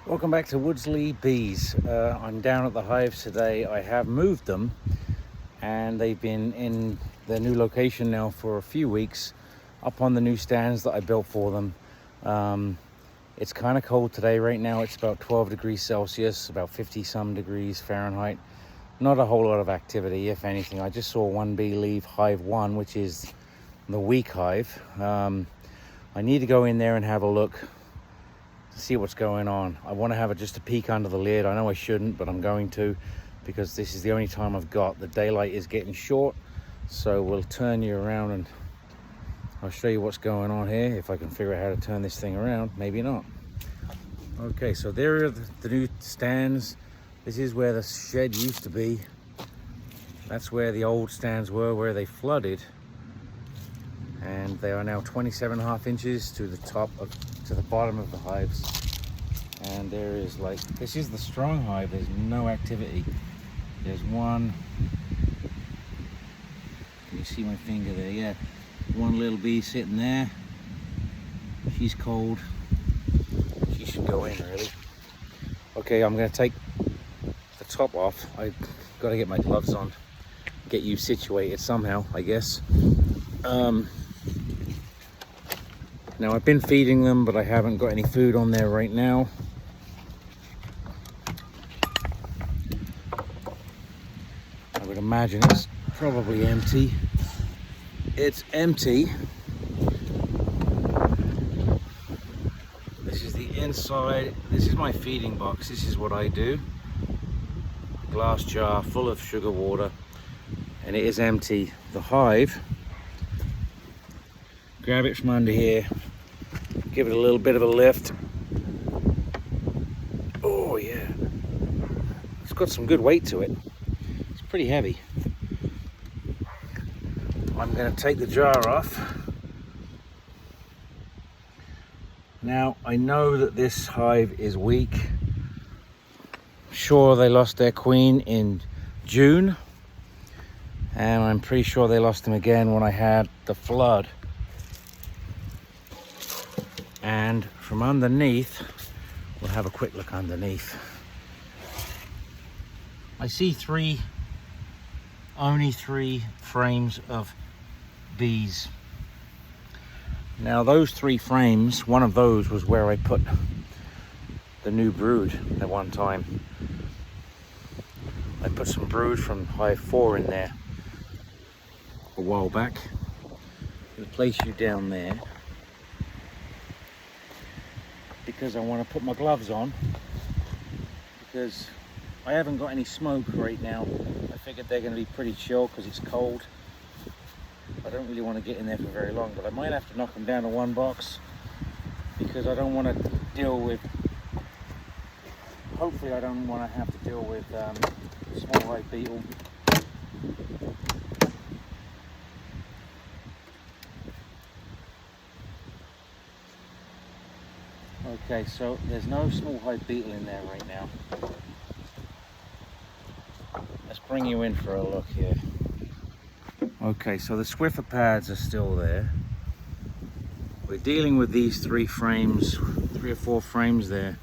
Welcome back to Woodsley Bees. I'm down at the hives today. I have moved them and they've been in their new location now for a few weeks, up on the new stands that I built for them. It's kind of cold today. Right now it's about 12 degrees Celsius, about 50 some degrees Fahrenheit. Not a whole lot of activity, if anything. I just saw one bee leave hive 1, which is the weak hive. I need to go in there and have a look to see what's going on. I want to have just a peek under the lid. I know I shouldn't, but I'm going to, because this is the only time I've got. The daylight is getting short, so we'll turn you around and I'll show you what's going on here. If I can figure out how to turn this thing around, maybe not. Okay, so there are the new stands. This is where the shed used to be. That's where the old stands were, where they flooded, and they are now 27.5 inches to the bottom of the hives. And there is, like, this is the strong hive. There's no activity. There's one, can you see my finger there? Yeah, one little bee sitting there. She's cold. She should go in, really. Okay, I'm gonna take the top off. I've got to get my gloves on, get you situated somehow, I guess. Now, I've been feeding them, but I haven't got any food on there right now. I would imagine it's probably empty. It's empty. This is the inside. This is my feeding box. This is what I do. Glass jar full of sugar water, and it is empty. The hive, grab it from under here, give it a little bit of a lift. Oh yeah, it's got some good weight to it. It's pretty heavy. I'm going to take the jar off. Now, I know that this hive is weak. Sure, they lost their queen in June, and I'm pretty sure they lost them again when I had the flood. And from underneath, we'll have a quick look underneath. I see only three frames of bees. Now, those 3 frames, one of those was where I put the new brood at one time. I put some brood from hive 4 in there a while back. I'll place you down there because I want to put my gloves on, because I haven't got any smoke right now. I figured they're going to be pretty chill because it's cold. I don't really want to get in there for very long, but I might have to knock them down to 1 box because I don't want to deal with, hopefully I don't want to have to deal with small hive beetle. Okay, so there's no small hive beetle in there right now. Let's bring you in for a look here. Okay, so the Swiffer pads are still there. We're dealing with these 3 frames, 3 or 4 frames there.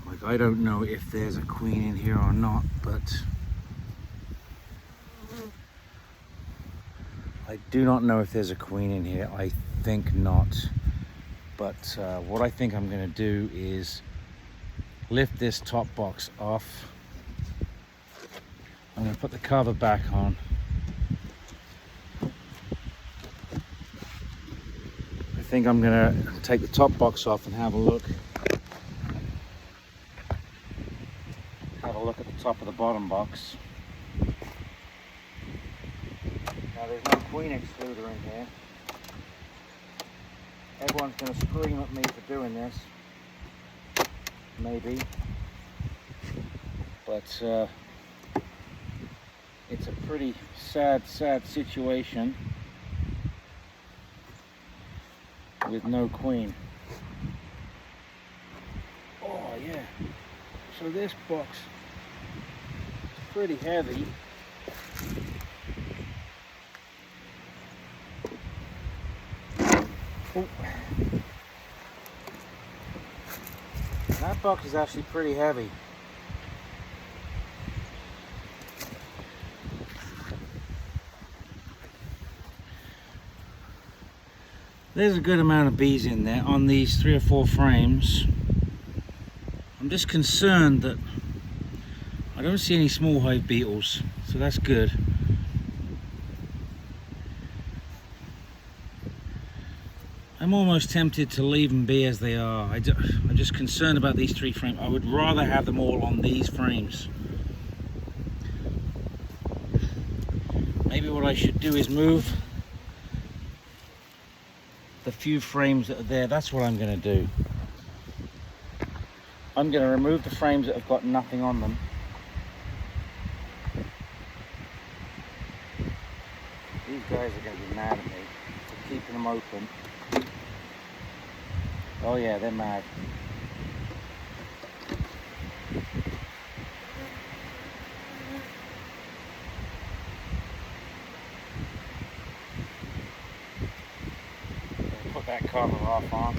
Like, I don't know if there's a queen in here or not, but I do not know if there's a queen in here. I think not. But what I think I'm going to do is lift this top box off. I'm going to put the cover back on. I think I'm going to take the top box off and have a look. Have a look at the top of the bottom box. Now, there's no queen excluder in here. Everyone's going to scream at me for doing this, maybe, but it's a pretty sad situation with no queen. Oh yeah, so this box is pretty heavy. Oh. That box is actually pretty heavy. There's a good amount of bees in there on these 3 or 4 frames. I'm just concerned that I don't see any small hive beetles, so that's good. I'm almost tempted to leave them be as they are. I'm just concerned about these 3 frames. I would rather have them all on these frames. Maybe what I should do is move the few frames that are there. That's what I'm going to do. I'm going to remove the frames that have got nothing on them. These guys are going to be mad at me for keeping them open. Oh yeah, they're mad. Put that cover off on.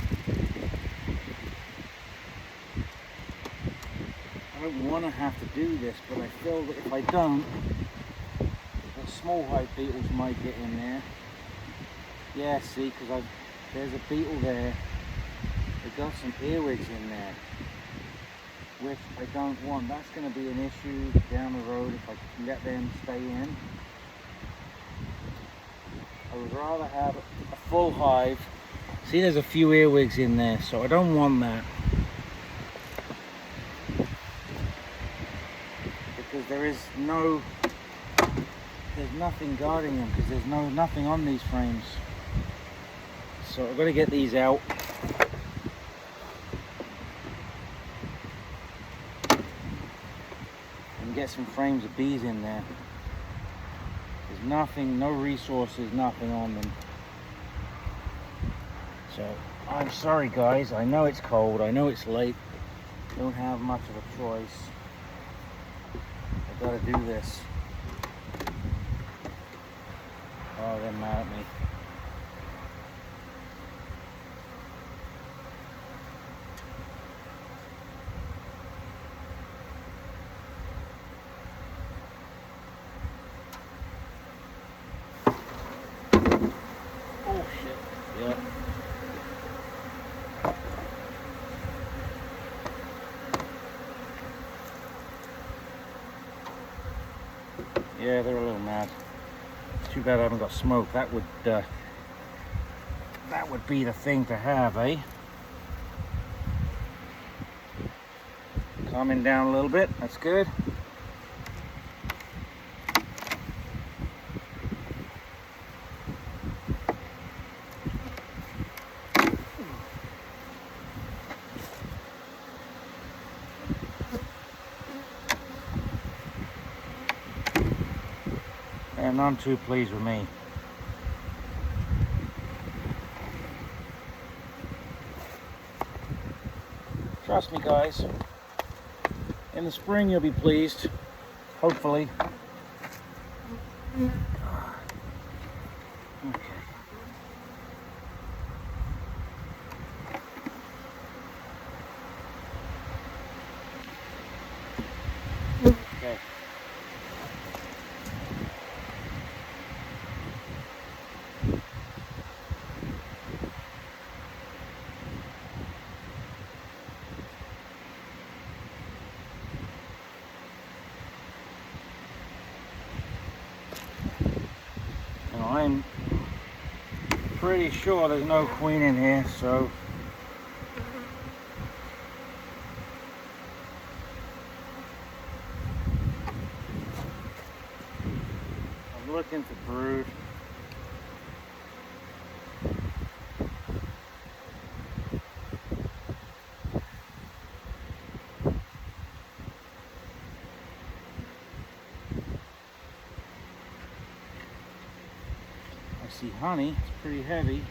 I don't want to have to do this, but I feel that if I don't, the small hive beetles might get in there. Yeah, see, because there's a beetle there. They've got some earwigs in there, which I don't want. That's going to be an issue down the road if I can let them stay in. I would rather have a full hive. See, there's a few earwigs in there, so I don't want that. Because there's nothing guarding them, because there's nothing on these frames. So I've got to get these out. Get some frames of bees in there. There's nothing, no resources, nothing on them. So I'm sorry guys, I know it's cold, I know it's late, don't have much of a choice. I've got to do this. Oh, they're mad at me. Yeah, they're a little mad. Too bad I haven't got smoke. That would be the thing to have, eh? Calming down a little bit. That's good. They're none too pleased with me. Trust me guys, in the spring you'll be pleased, hopefully. Okay. Okay. I'm pretty sure there's no queen in here, so I'm looking to brood. I see honey, it's pretty heavy.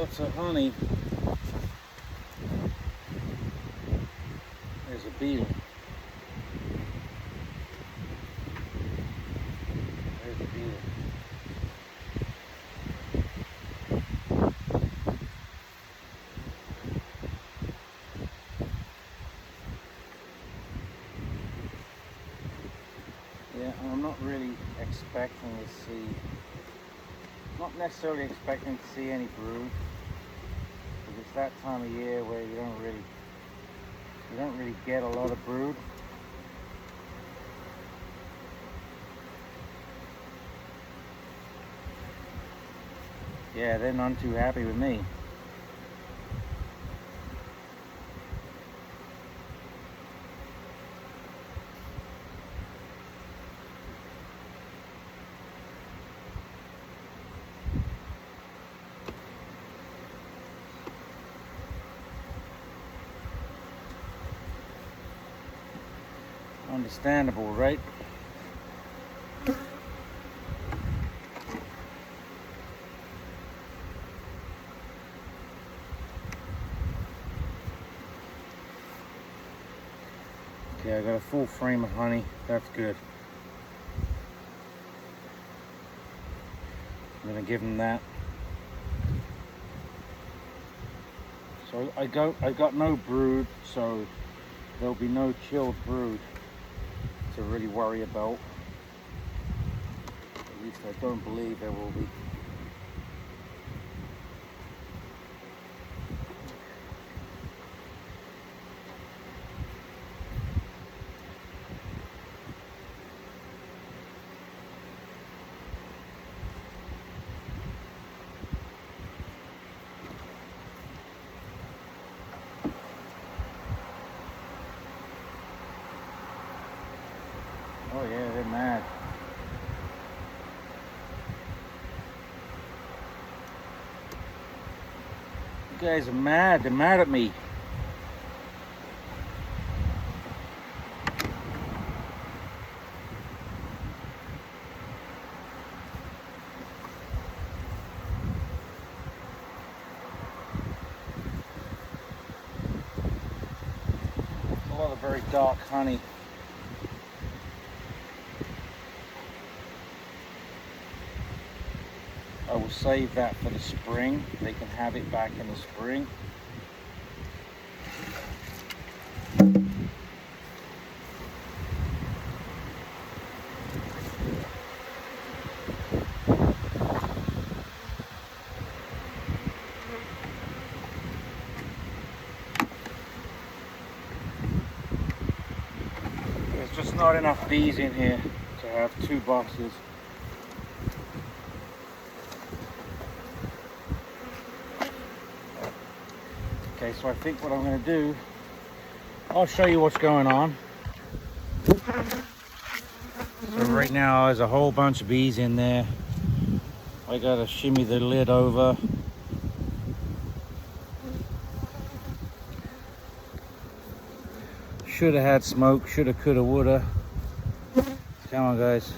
Lots of honey. There's a beetle. There's a beetle. Yeah, I'm not really expecting to see, not necessarily expecting to see any brood, because it's that time of year where you don't really get a lot of brood. Yeah, they're none too happy with me. Understandable, right? Okay, I got a full frame of honey. That's good. I'm gonna give them that. So I got no brood, so there'll be no chilled brood to really worry about. At least I don't believe there will be. Oh yeah, they're mad. You guys are mad. They're mad at me. A lot of very dark honey. I will save that for the spring. They can have it back in the spring. There's just not enough bees in here to have 2 boxes. Okay, so I think what I'm going to do, I'll show you what's going on. So right now there's a whole bunch of bees in there. I got to shimmy the lid over. Should have had smoke, shoulda, coulda, woulda. Come on, guys.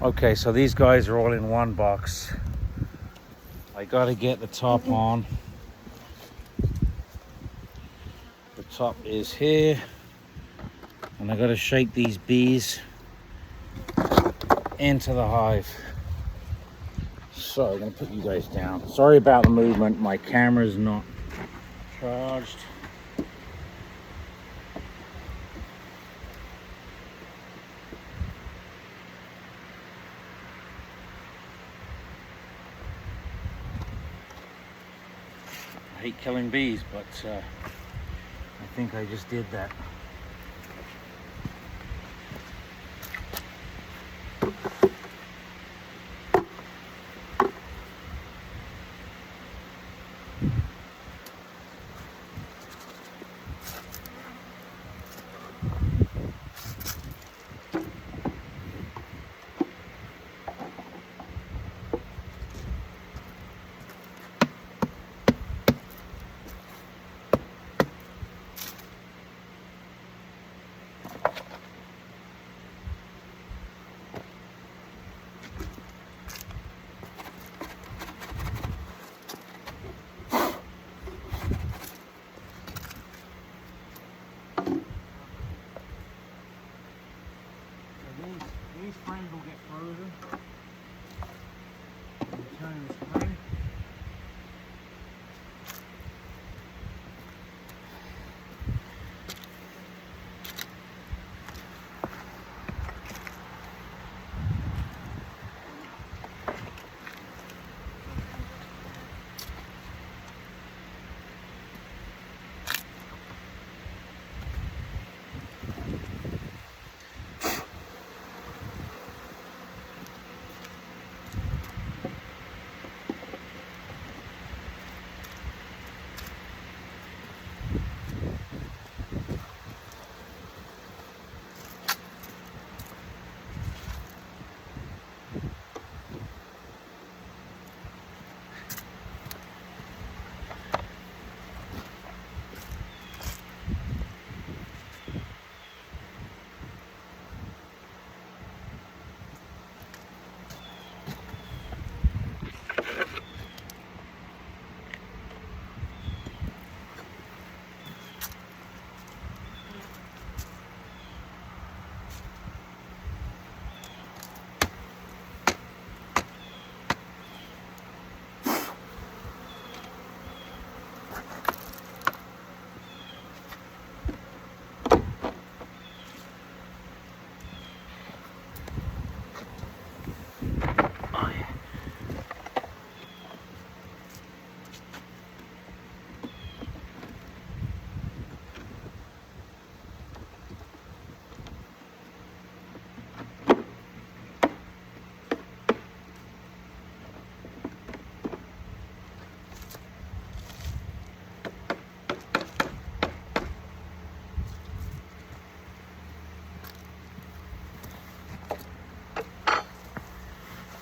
Okay, so these guys are all in one box. I gotta get the top on. The top is here, and I gotta shake these bees into the hive. So I'm gonna put you guys down. Sorry about the movement, my camera's not charged. I hate killing bees, but I think I just did that. These frames will get frozen. Turn this frame.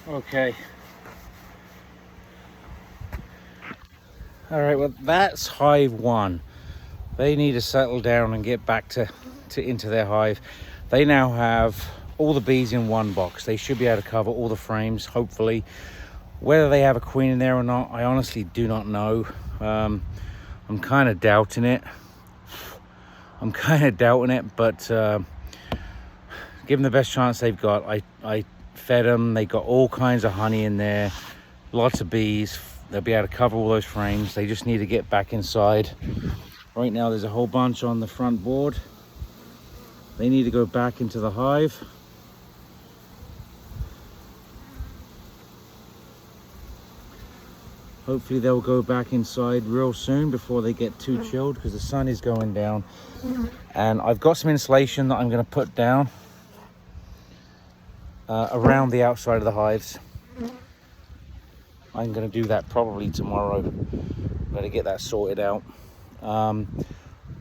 Okay. All right, well, that's hive 1. They need to settle down and get back into their hive. They now have all the bees in one box. They should be able to cover all the frames, hopefully. Whether they have a queen in there or not, I honestly do not know. I'm kind of doubting it. But give them the best chance they've got. I fed them. They got all kinds of honey in there, lots of bees. They'll be able to cover all those frames. They just need to get back inside. Right now there's a whole bunch on the front board. They need to go back into the hive. Hopefully they'll go back inside real soon before they get too chilled, because the sun is going down. And I've got some insulation that I'm going to put down around the outside of the hives. I'm going to do that probably tomorrow. Better get that sorted out. I'm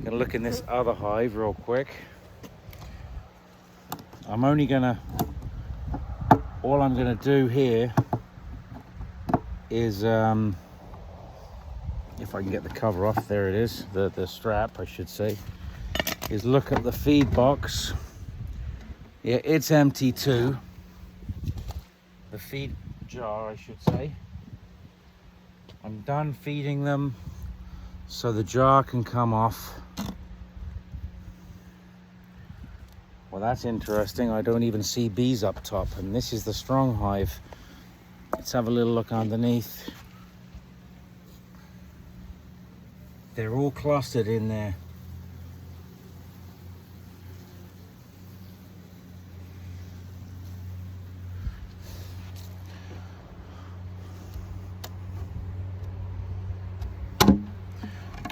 going to look in this other hive real quick. All I'm going to do here is, if I can get the cover off, there it is, the strap I should say, is look at the feed box. Yeah, it's empty too. The feed jar, I should say. I'm done feeding them, so the jar can come off. Well, that's interesting. I don't even see bees up top, and this is the strong hive. Let's have a little look underneath. They're all clustered in there.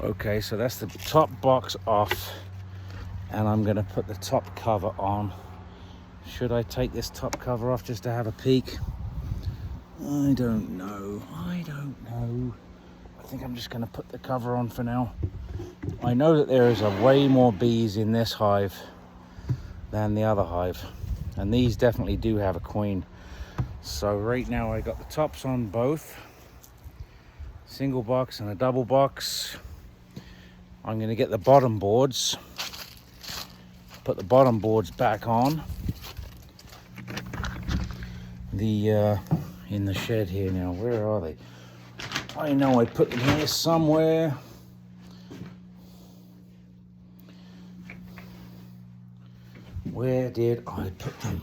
Okay, so that's the top box off, and I'm going to put the top cover on. Should I take this top cover off just to have a peek? I don't know. I think I'm just going to put the cover on for now. I know that there is way more bees in this hive than the other hive, and these definitely do have a queen. So right now I got the tops on both, single box and a double box. I'm going to get the bottom boards, put the bottom boards back on. In the shed here now, where are they? I know I put them here somewhere. Where did I put them?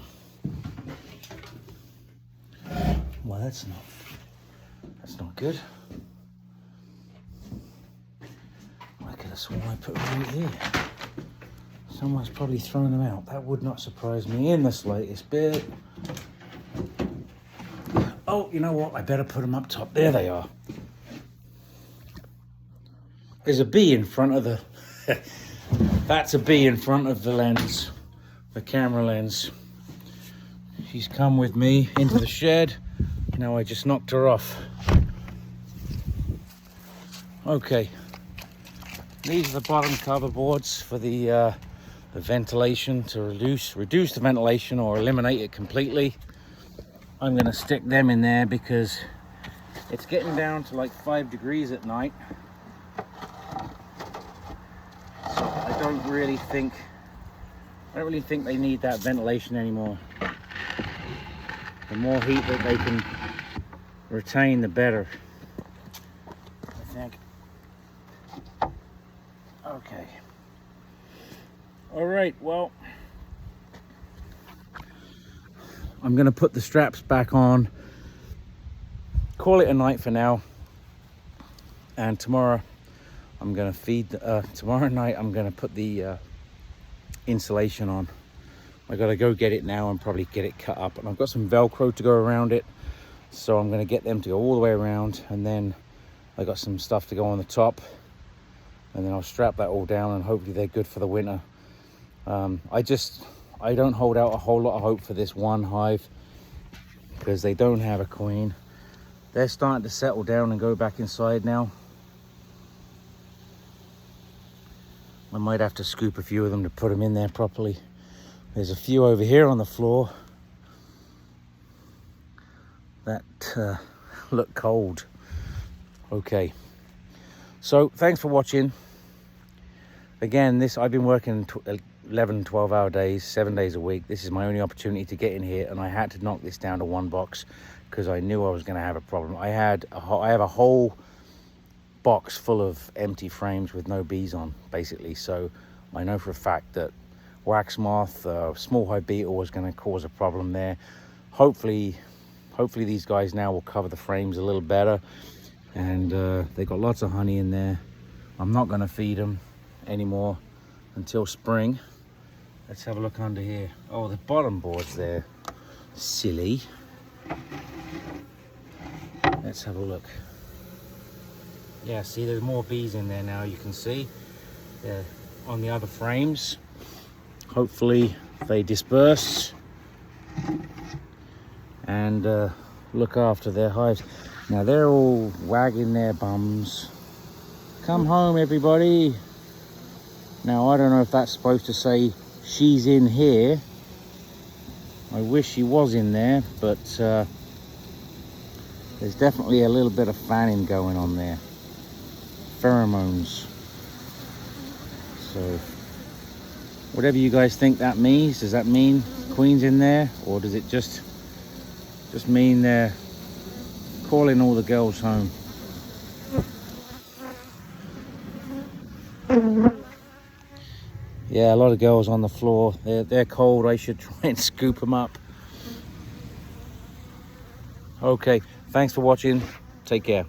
Well, that's not good. I could have sworn I put them right here. Someone's probably thrown them out. That would not surprise me in the slightest bit. Oh, you know what? I better put them up top. There they are. There's a bee in front of the... That's a bee in front of the lens, the camera lens. She's come with me into the shed. Now I just knocked her off. Okay. These are the bottom cover boards for the ventilation, to reduce the ventilation or eliminate it completely. I'm going to stick them in there because it's getting down to like 5 degrees at night. So I don't really think they need that ventilation anymore. The more heat that they can retain, the better, I think. Okay. All right, well, I'm going to put the straps back on, call it a night for now, and tomorrow I'm going to tomorrow night I'm going to put the insulation on. I got to go get it now and probably get it cut up, and I've got some Velcro to go around it, so I'm going to get them to go all the way around, and then I got some stuff to go on the top, and then I'll strap that all down, and hopefully they're good for the winter. I don't hold out a whole lot of hope for this one hive because they don't have a queen. They're starting to settle down and go back inside now. I might have to scoop a few of them to put them in there properly. There's a few over here on the floor that look cold. Okay, so thanks for watching. Again, I've been working 11, 12-hour days, 7 days a week. This is my only opportunity to get in here, and I had to knock this down to one box because I knew I was going to have a problem. I have a whole box full of empty frames with no bees on, basically. So I know for a fact that wax moth, small hive beetle was going to cause a problem there. Hopefully these guys now will cover the frames a little better, and they got lots of honey in there. I'm not going to feed them anymore until spring. Let's have a look under here. Oh, the bottom board's there. Silly. Let's have a look. Yeah, see, there's more bees in there now, you can see. They're on the other frames. Hopefully they disperse and look after their hives. Now they're all wagging their bums. Come home, everybody. Now, I don't know if that's supposed to say she's in here. I wish she was in there, but there's definitely a little bit of fanning going on there. Pheromones. So, whatever you guys think that means, does that mean queen's in there? Or does it just mean they're calling all the girls home? Yeah, a lot of girls on the floor. They're cold. I should try and scoop them up. Okay, thanks for watching. Take care.